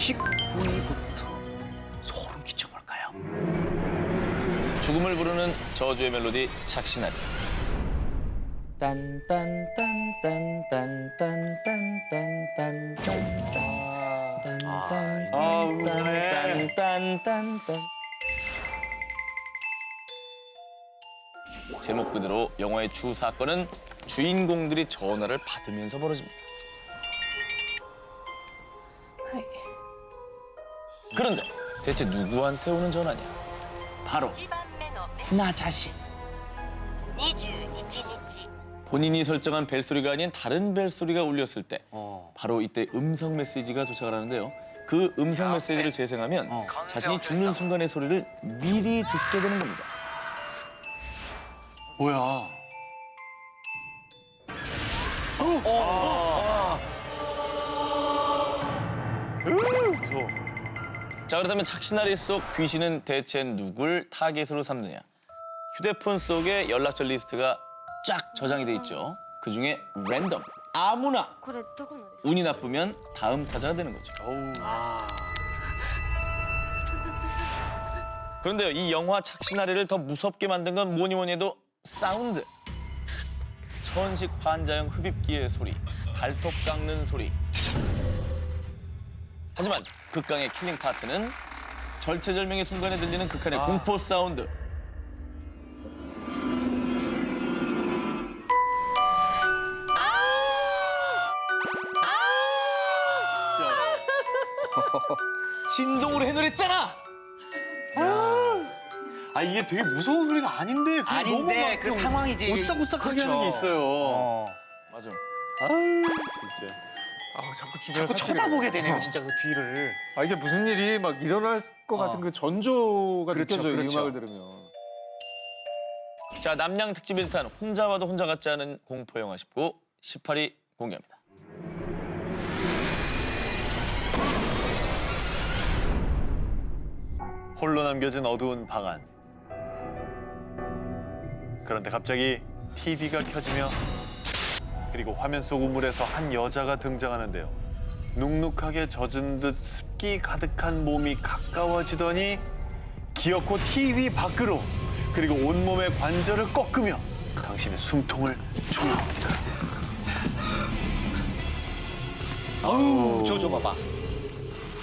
픽부위부터 소름 끼쳐볼까요? 죽음을 부르는 저주의 멜로디 착신아리. 제목 그대로 영화의 주 사건은 주인공들이 전화를 받으면서 벌어집니다. 그런데 대체 누구한테 오는 전화냐? 바로 나 자신. 21日 본인이 설정한 벨소리가 아닌 다른 벨소리가 울렸을 때 바로 이때 음성 메시지가 도착을 하는데요. 그 음성 메시지를 재생하면 자신이 죽는 순간의 소리를 미리 듣게 되는 겁니다. 뭐야? 무서워. 자, 그렇다면 착신아리 속 귀신은 대체 누굴 타겟으로 삼느냐? 휴대폰 속에 연락처 리스트가 쫙 저장이 돼 있죠. 그중에 랜덤, 아무나 これどこのですか 운이 나쁘면 다음 타자가 되는 거죠. 그런데요, 이 영화 착신아리를 더 무섭게 만든 건 뭐니 뭐니 해도 사운드. 천식 환자형 흡입기의 소리, 발톱 깎는 소리. 하지만 극강의 킬링 파트는 절체절명의 순간에 들리는 극한의 공포 사운드. 진동으로 해놓랬잖아. 아 이게 되게 무서운 소리가 아닌데 그게 아닌데 너무 막 그 상황이지. 오싹오싹하게 하는 게 있어요. 맞아. 아유 진짜. 자꾸 주변을 자꾸 쳐다보게 되네요, 진짜 그 뒤를. 이게 무슨 일이 막 일어날 것 같은 그 전조가 그렇죠, 느껴져요, 그렇죠. 이 음악을 들으면. 자, 남양 특집 1탄 혼자 봐도 혼자 같지 않은 공포 영화 19 18위 공개합니다. 홀로 남겨진 어두운 방 안. 그런데 갑자기 TV가 켜지며 그리고 화면 속 우물에서 한 여자가 등장하는데요. 눅눅하게 젖은 듯 습기 가득한 몸이 가까워지더니 기어코 TV 밖으로 그리고 온몸의 관절을 꺾으며 당신의 숨통을 조여옵니다. 아우, 저 봐봐.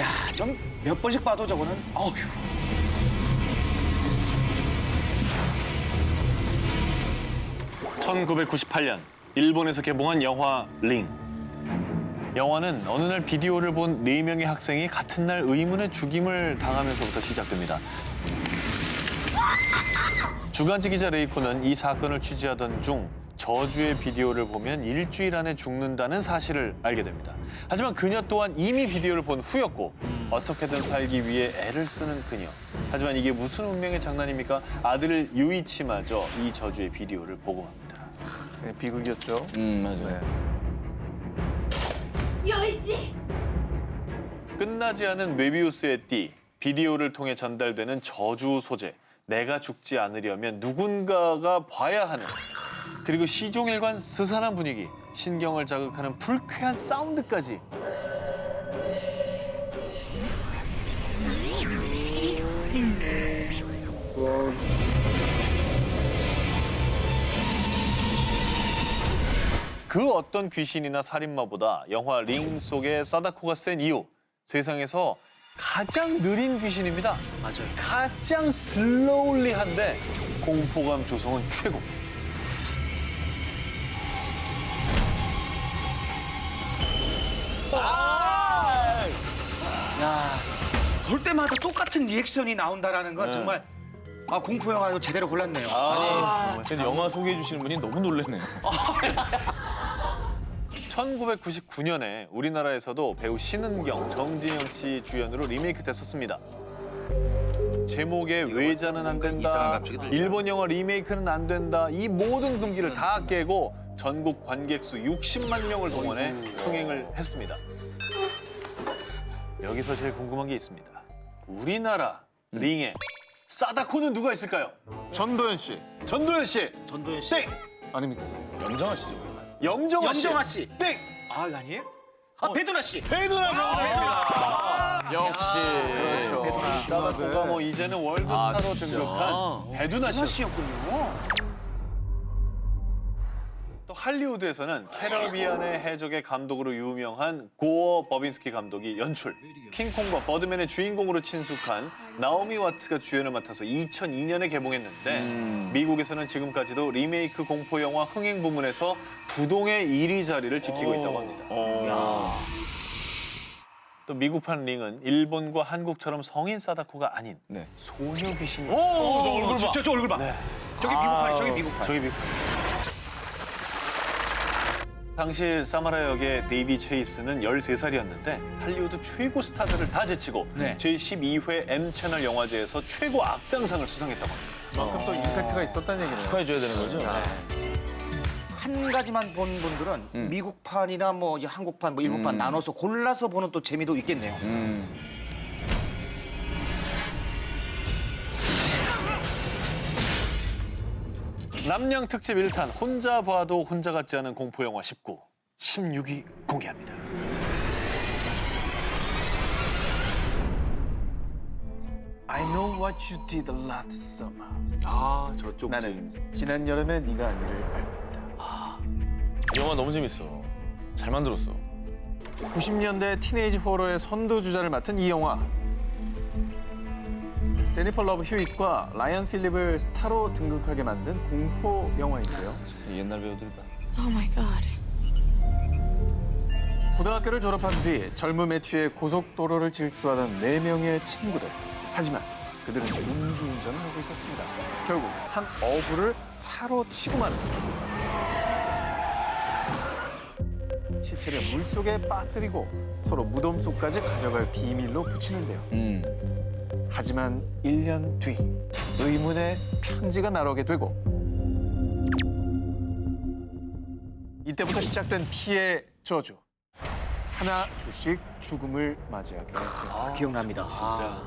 야, 좀 몇 번씩 봐도 저거는 어휴. (1998년) 일본에서 개봉한 영화 링. 영화는 어느 날 비디오를 본 4명의 학생이 같은 날 의문의 죽임을 당하면서부터 시작됩니다. 주간지 기자 레이코는 이 사건을 취재하던 중 저주의 비디오를 보면 일주일 안에 죽는다는 사실을 알게 됩니다. 하지만 그녀 또한 이미 비디오를 본 후였고 어떻게든 살기 위해 애를 쓰는 그녀. 하지만 이게 무슨 운명의 장난입니까? 아들 유이치마저 이 저주의 비디오를 보고 맙니다. 네, 비극이었죠. 맞아요. 네. 陽一 끝나지 않은 메비우스의 띠, 비디오를 통해 전달되는 저주 소재. 내가 죽지 않으려면 누군가가 봐야 하는. 그리고 시종일관 스산한 분위기, 신경을 자극하는 불쾌한 사운드까지. 그 어떤 귀신이나 살인마보다 영화 링 속의 사다코가 센 이유, 세상에서 가장 느린 귀신입니다. 맞아요. 가장 슬로울리한데 공포감 조성은 최고. 야, 볼 때마다 똑같은 리액션이 나온다라는 건 정말 공포 영화도 제대로 골랐네요. 전 영화 소개해 주시는 분이 너무 놀랐네요. 1999년에 우리나라에서도 배우 신은경, 정진영 씨 주연으로 리메이크 됐었습니다. 제목에 외자는 안 된다, 일본 영화 리메이크는 안 된다, 이 모든 금기를 다 깨고 전국 관객 수 60만 명을 동원해 흥행을 했습니다. 여기서 제일 궁금한 게 있습니다. 우리나라 링에 사다코는 누가 있을까요? 전도연 씨. 전도연 씨. 전도연 씨. 땡. 아닙니까? 염정아 씨죠. 영정아 씨. 영정아 씨. 땡. 아니에요? 배두나 씨. 배두나 정답입니다. 역시. 그렇죠. 사다코가 뭐 이제는 월드스타로 등극한 배두나 씨. 씨였군요. 또 할리우드에서는 캐러비안의 해적의 감독으로 유명한 고어 버빈스키 감독이 연출, 킹콩과 버드맨의 주인공으로 친숙한 나오미 와트가 주연을 맡아서 2002년에 개봉했는데 미국에서는 지금까지도 리메이크 공포 영화 흥행 부문에서 부동의 1위 자리를 지키고 있다고 합니다. 또 미국판 링은 일본과 한국처럼 성인 사다코가 아닌 네. 소녀 귀신이. 저 얼굴 봐. 저 얼굴 봐. 저기 미국판이 저기 미국판. 저기 미국. 당시 사마라 역의 데이비 체이스는 13살이었는데 할리우드 최고 스타들을 다 제치고 네. 제12회 M채널 영화제에서 최고 악당상을 수상했다고 합니다. 그만큼 또 임팩트가 있었다는 얘기네요. 축하해줘야 되는 거죠? 한 가지만 본 분들은 미국판이나 뭐 이제 한국판, 뭐 일본판 나눠서 골라서 보는 또 재미도 있겠네요. 남양 특집 1탄 혼자 봐도 혼자 같지 않은 공포 영화 19, 16위 공개합니다. I know what you did last summer. 아, 저쪽 나는 지난 여름에 네가 아니를 알았다. 이 영화 너무 재밌어. 잘 만들었어. 90년대 티네이지 호러의 선두주자를 맡은 이 영화. 제니퍼 러브 휴잇과 라이언 필립을 스타로 등극하게 만든 공포 영화인데요. 옛날 배우들이다. Oh my God. 고등학교를 졸업한 뒤 젊음에 취해 고속도로를 질주하던 4명의 친구들. 하지만 그들은 음주운전을 하고 있었습니다. 결국 한 어부를 차로 치고 마는 시체를 물속에 빠뜨리고 서로 무덤 속까지 가져갈 비밀로 붙이는데요. 하지만 1년 뒤 의문의 편지가 날아오게 되고 이때부터 시작된 피해 저주. 하나 둘씩 죽음을 맞이하게 됩니다. 기억납니다. 진짜.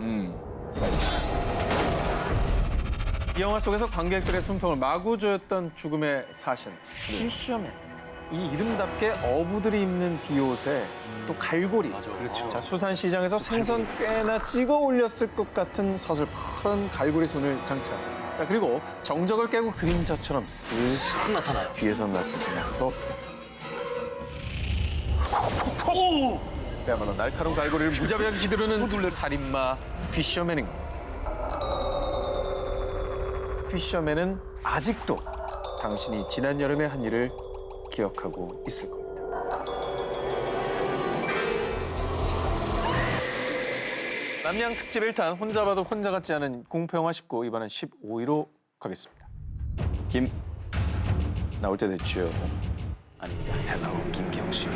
이 영화 속에서 관객들의 숨통을 마구 조였던 죽음의 사신 피셔맨. 이 이름답게 어부들이 입는 비옷에 또 갈고리. 그렇죠. 자, 수산시장에서 생선 꽤나 찍어 올렸을 것 같은 서슬파란 갈고리 손을 장착. 자, 그리고 정적을 깨고 그림자처럼 쓱 나타나요. 뒤에서 나타나서 그야말로 날카로운 갈고리를 무자비하게 휘두르는 살인마 피셔맨입니다. 피셔맨은 아직도 당신이 지난 여름에 한 일을 기억하고 있을 겁니다. 남양 특집 1탄 혼자 봐도 혼자 같지 않은 공포영화 19 이번엔 15위로 가겠습니다. 김. 나올 때 됐죠. 아닙니다. 헬로 김기영 씨.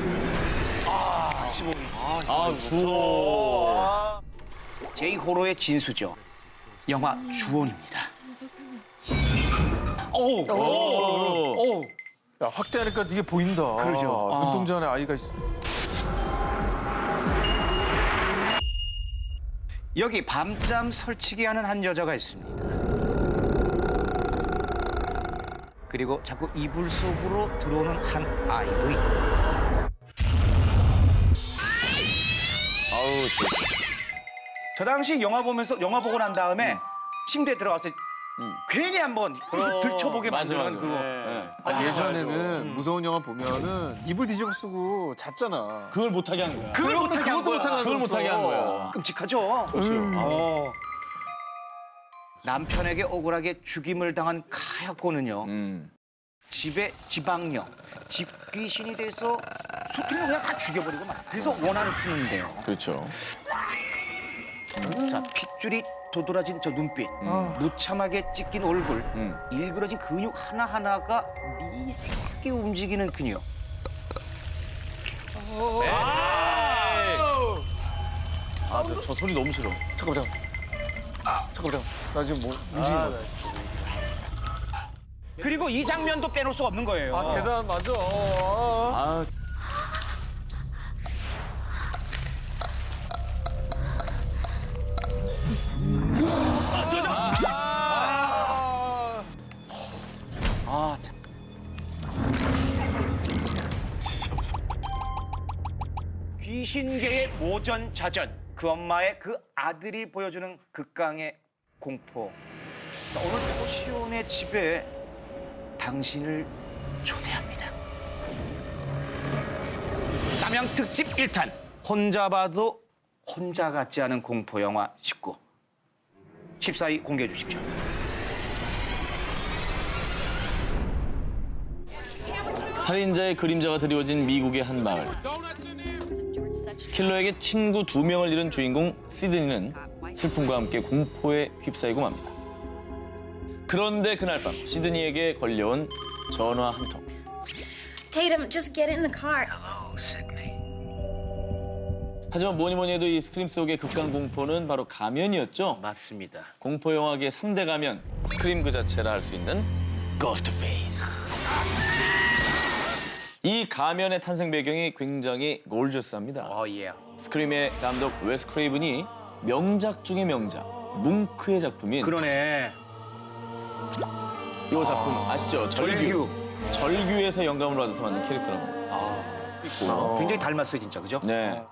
주호. 제이호로의 진수죠. 영화 주원입니다. 오. 야, 확대하니까 이게 보인다. 그러죠. 아. 눈동자 안에 아이가 있어. 여기 밤잠 설치기 하는 한 여자가 있습니다. 그리고 자꾸 이불 속으로 들어오는 한 아이도 있고. 아우, 좋아. 저 당시 영화 보면서 영화 보고 난 다음에 침대에 들어가서 괜히 한번 들춰보게 맞아, 만드는 맞아. 그거. 네. 아, 예전에는 무서운 영화 보면은 이불 뒤집어 쓰고 잤잖아. 그걸 못하게 한 거야. 그걸 못하게 한 그것도 거야. 못하게 그걸 못하게 한 거야. 끔찍하죠. 남편에게 억울하게 죽임을 당한 카야코는요. 집에 지방령, 집귀신이 돼서 수틀로 그냥 다 죽여버리고 말. 그래서 원한을 푸는데요. 그렇죠. 자, 핏줄이 도드라진 저 눈빛, 무참하게 찢긴 얼굴, 일그러진 근육 하나하나가 미세하게 움직이는 그녀. 저 소리 너무 싫어. 잠깐만. 나 지금 뭐 움직이는 거야. 그리고 이 장면도 빼놓을 수 없는 거예요. 아, 계단 맞아. 아, 아, 참. 귀신계의 모전자전 그 엄마의 그 아들이 보여주는 극강의 공포. 자, 오늘 토시온의 집에 당신을 초대합니다. 남양 특집 1탄 혼자 봐도 혼자 같지 않은 공포 영화 19. 14위 공개해 주십시오. 살인자의 그림자가 드리워진 미국의 한 마을. 킬러에게 친구 2명을 잃은 주인공 시드니는 슬픔과 함께 공포에 휩싸이고 맙니다. 그런데 그날 밤 시드니에게 걸려온 전화 한 통. Tatum, just get in the car. 하지만 뭐니 해도 이 스크림 속의 극강 공포는 바로 가면이었죠. 맞습니다. 공포 영화계 3대 가면, 스크림 그 자체라 할 수 있는 고스트 페이스. 이 가면의 탄생 배경이 굉장히 골저스합니다. 예. 스크림의 감독 웨스 크레이븐이 명작 중의 명작, 뭉크의 작품인 그러네. 이 작품 아시죠? 절규에서 영감을 받아서 만든 캐릭터라고 합니다. 있고요. 굉장히 닮았어요, 진짜. 그죠? 네.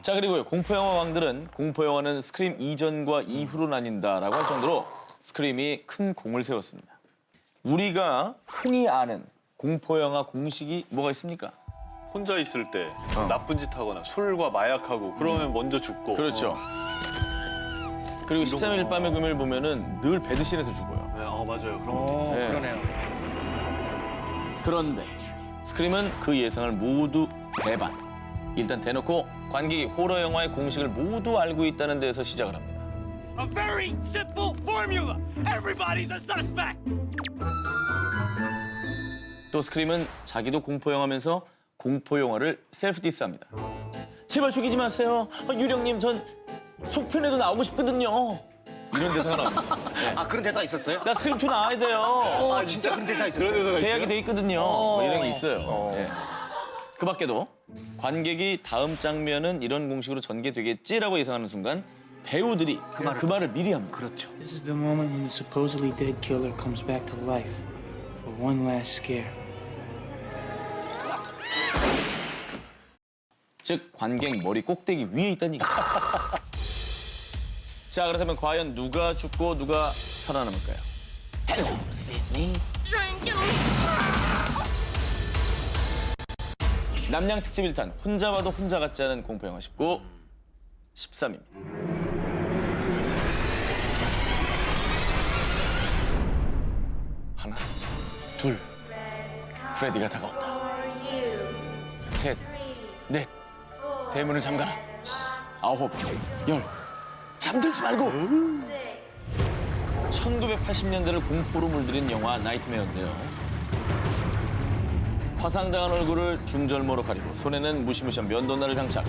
자, 그리고요. 공포영화 왕들은 공포영화는 스크림 이전과 이후로 나뉜다라고 할 정도로 스크림이 큰 공을 세웠습니다. 우리가 흔히 아는 공포영화 공식이 뭐가 있습니까? 혼자 있을 때 나쁜 짓 하거나 술과 마약하고 그러면 먼저 죽고. 그렇죠. 그리고 13일 밤의 금요일 보면은 늘 배드실에서 죽어요. 네, 맞아요. 그런 것도. 네. 그러네요. 그런데 스크림은 그 예상을 모두 배반. 일단 대놓고 관객이 호러 영화의 공식을 모두 알고 있다는 데서 시작을 합니다. A very simple formula. Everybody's a suspect. 또 스크림은 자기도 공포 영화면서 공포 영화를 셀프 디스합니다. 제발 죽이지 마세요. 유령님 전 속편에도 나오고 싶거든요. 이런 대사가 나옵니다. 네. 아, 그런 대사 있었어요? 나 스크림 2 나와야 돼요. 아, 진짜 그런 대사 있었어요? 계약이 돼 있거든요. 뭐 이런 게 있어요. 네. 그 밖에도 관객이 다음 장면은 이런 공식으로 전개되겠지라고 예상하는 순간 배우들이 그 말을 미리 합니다. 그렇죠. This is the moment when the supposedly dead killer comes back to life for one last scare. 즉 관객 머리 꼭대기 위에 있다는 얘기죠. 자, 그렇다면 과연 누가 죽고 누가 살아남을까요? 헬로 시드니. 남양 특집 1탄 혼자 봐도 혼자 같지 않은 공포영화 19, 13입니다. 하나, 둘, 프레디가 다가온다. 셋, 넷, 대문을 잠가라. 9, 10, 잠들지 말고. 1980년대를 공포로 물들인 영화 나이트메어인데요. 화상당한 얼굴을 중절모로 가리고 손에는 무시무시한 면도날을 장착.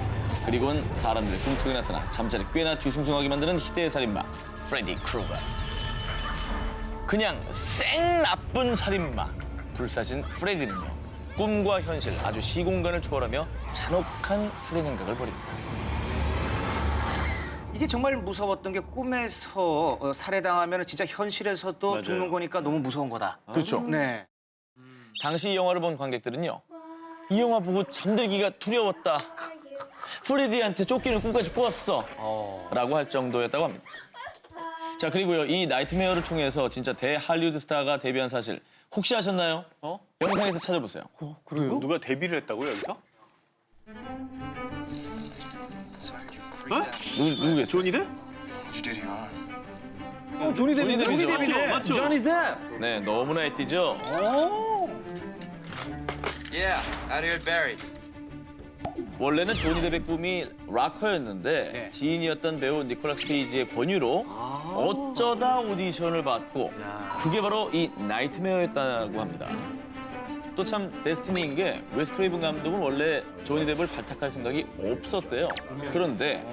그리고는 사람들의 꿈속에 나타나 잠자리 꽤나 뒤숭숭하게 만드는 희대의 살인마 프레디 크루거. 그냥 쌩 나쁜 살인마 불사신 프레디는요. 꿈과 현실 아주 시공간을 초월하며 잔혹한 살인 행각을 벌입니다. 이게 정말 무서웠던 게 꿈에서 살해당하면 진짜 현실에서도 맞아요. 죽는 거니까 너무 무서운 거다. 그렇죠. 네. 당시 이 영화를 본 관객들은요. 이 영화 보고 잠들기가 두려웠다. 프레디한테 쫓기는 꿈까지 꿨어. 라고 할 정도였다고 합니다. 자, 그리고요. 이 나이트메어를 통해서 진짜 대할리우드 스타가 데뷔한 사실 혹시 아셨나요? 영상에서 찾아보세요. 누가 데뷔를 했다고요, 여기서? 누구겠어요? 조니 뎁? 조니 데뷔죠. 맞죠? 조니 뎁. 네, 너무나 애띠죠. Yeah, out here at Barry's. 원래는 조니 데뷔의 꿈이 락커였는데 네. 지인이었던 배우 니콜라스 케이지의 권유로 어쩌다 오디션을 받고 그게 바로 이 나이트메어였다고 합니다. 또 참 데스티니인 게 웨스 크레이븐 감독은 원래 조니 뎁을 발탁할 생각이 없었대요. 그런데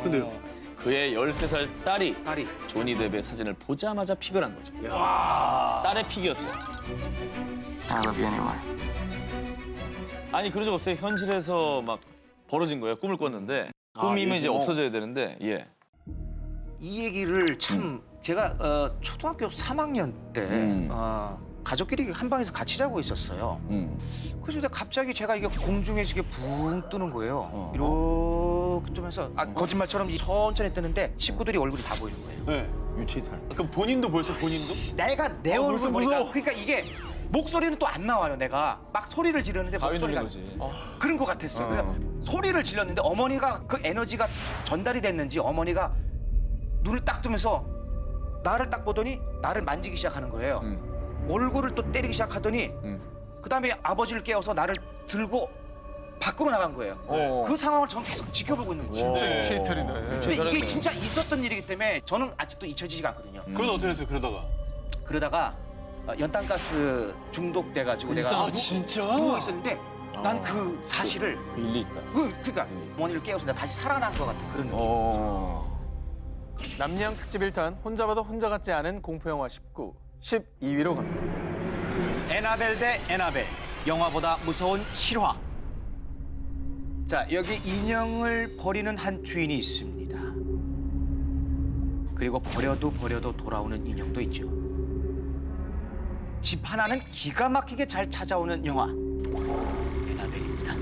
그의 13살 딸이 조니 뎁의 사진을 보자마자 픽을 한 거죠. 딸의 픽이었어요. I love you anyway. 아니 그런 적 없어요. 현실에서 막 벌어진 거예요. 꿈을 꿨는데 꿈이면 이제 없어져야 되는데 예. 이 얘기를 참 제가 초등학교 3학년 때 가족끼리 한 방에서 같이 자고 있었어요. 그래서 근데 갑자기 제가 이게 공중에 이게 붕 뜨는 거예요. 이렇게 뜨면서 거짓말처럼 천천히 뜨는데 식구들이 얼굴이 다 보이는 거예요. 네. 유체이탈. 그럼 본인도 보였어요, 본인도? 내가 내 얼굴 무서워, 보니까 무서워. 그러니까 이게 목소리는 또 안 나와요. 내가 막 소리를 지르는데 가위 목소리가 눌린 거지. 그런 것 같았어요. 그래서 소리를 질렀는데 어머니가 그 에너지가 전달이 됐는지 어머니가 눈을 딱 뜨면서 나를 딱 보더니 나를 만지기 시작하는 거예요. 얼굴을 또 때리기 시작하더니 그다음에 아버지를 깨워서 나를 들고 밖으로 나간 거예요. 그 상황을 저는 계속 지켜보고 있는 거예요. 진짜 유체이탈이네. 근데 이게 진짜 있었던 일이기 때문에 저는 아직도 잊혀지지가 않거든요. 그러다 어떻게 했어요, 그러다가? 그러다가 연탄가스 중독돼가지고 내가 진짜? 누워 있었는데 난 그 사실을 일리 있다. 그러니까 어머니를 깨워서 내가 다시 살아난 것 같은 그런 느낌. 남양 특집 1탄 혼자 봐도 혼자 같지 않은 공포영화 19, 12위로 갑니다. 에나벨 대 에나벨. 영화보다 무서운 실화. 자, 여기 인형을 버리는 한 주인이 있습니다. 그리고 버려도 돌아오는 인형도 있죠. 집 하나는 기가 막히게 잘 찾아오는 영화. 에나벨입니다.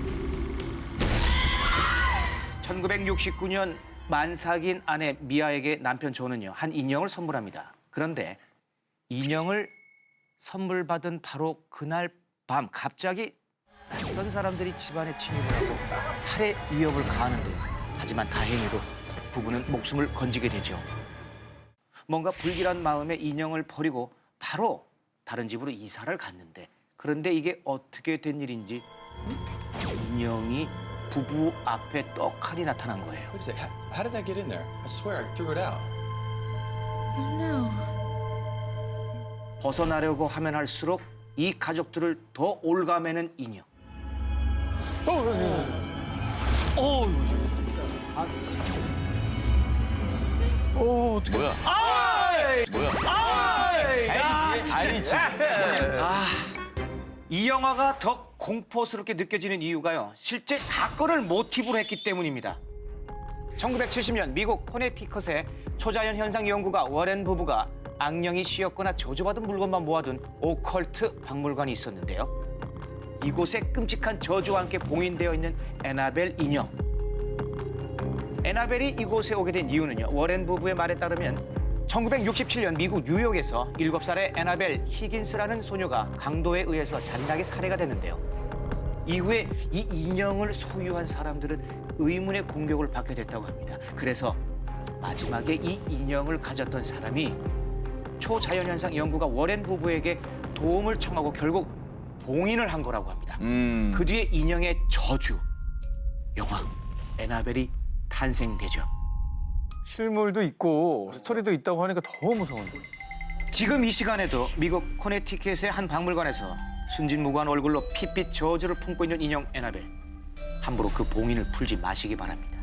1969년 만삭인 아내 미아에게 남편 조는요, 한 인형을 선물합니다. 그런데 인형을 선물 받은 바로 그날 밤 갑자기 낯선 사람들이 집안에 침입을 하고 살해 위협을 가하는데요. 하지만 다행히도 부부는 목숨을 건지게 되죠. 뭔가 불길한 마음에 인형을 버리고 바로 다른 집으로 이사를 갔는데 그런데 이게 어떻게 된 일인지 인형이 부부 앞에 떡하니 나타난 거예요. What is it? How did that get in there? I swear I threw it out. I don't know. 벗어나려고 하면 할수록 이 가족들을 더 올가매는 인형. 뭐야? 이 영화가 더 공포스럽게 느껴지는 이유가요. 실제 사건을 모티브로 했기 때문입니다. 1970년 미국 코네티컷의 초자연 현상 연구가 워렌 부부가 악령이 씌었거나 저주받은 물건만 모아둔 오컬트 박물관이 있었는데요. 이곳에 끔찍한 저주와 함께 봉인되어 있는 에나벨 인형. 에나벨이 이곳에 오게 된 이유는요. 워렌 부부의 말에 따르면 1967년 미국 뉴욕에서 7살의 에나벨 히긴스라는 소녀가 강도에 의해서 잔인하게 살해가 됐는데요. 이후에 이 인형을 소유한 사람들은 의문의 공격을 받게 됐다고 합니다. 그래서 마지막에 이 인형을 가졌던 사람이 초자연현상 연구가 워렌 부부에게 도움을 청하고 결국 봉인을 한 거라고 합니다. 그 뒤에 인형의 저주, 영화 에나벨이 탄생되죠. 실물도 있고 스토리도 있다고 하니까 더 무서운데. 지금 이 시간에도 미국 코네티켓의 한 박물관에서 순진무구한 얼굴로 핏빛 저주를 품고 있는 인형 에나벨. 함부로 그 봉인을 풀지 마시기 바랍니다.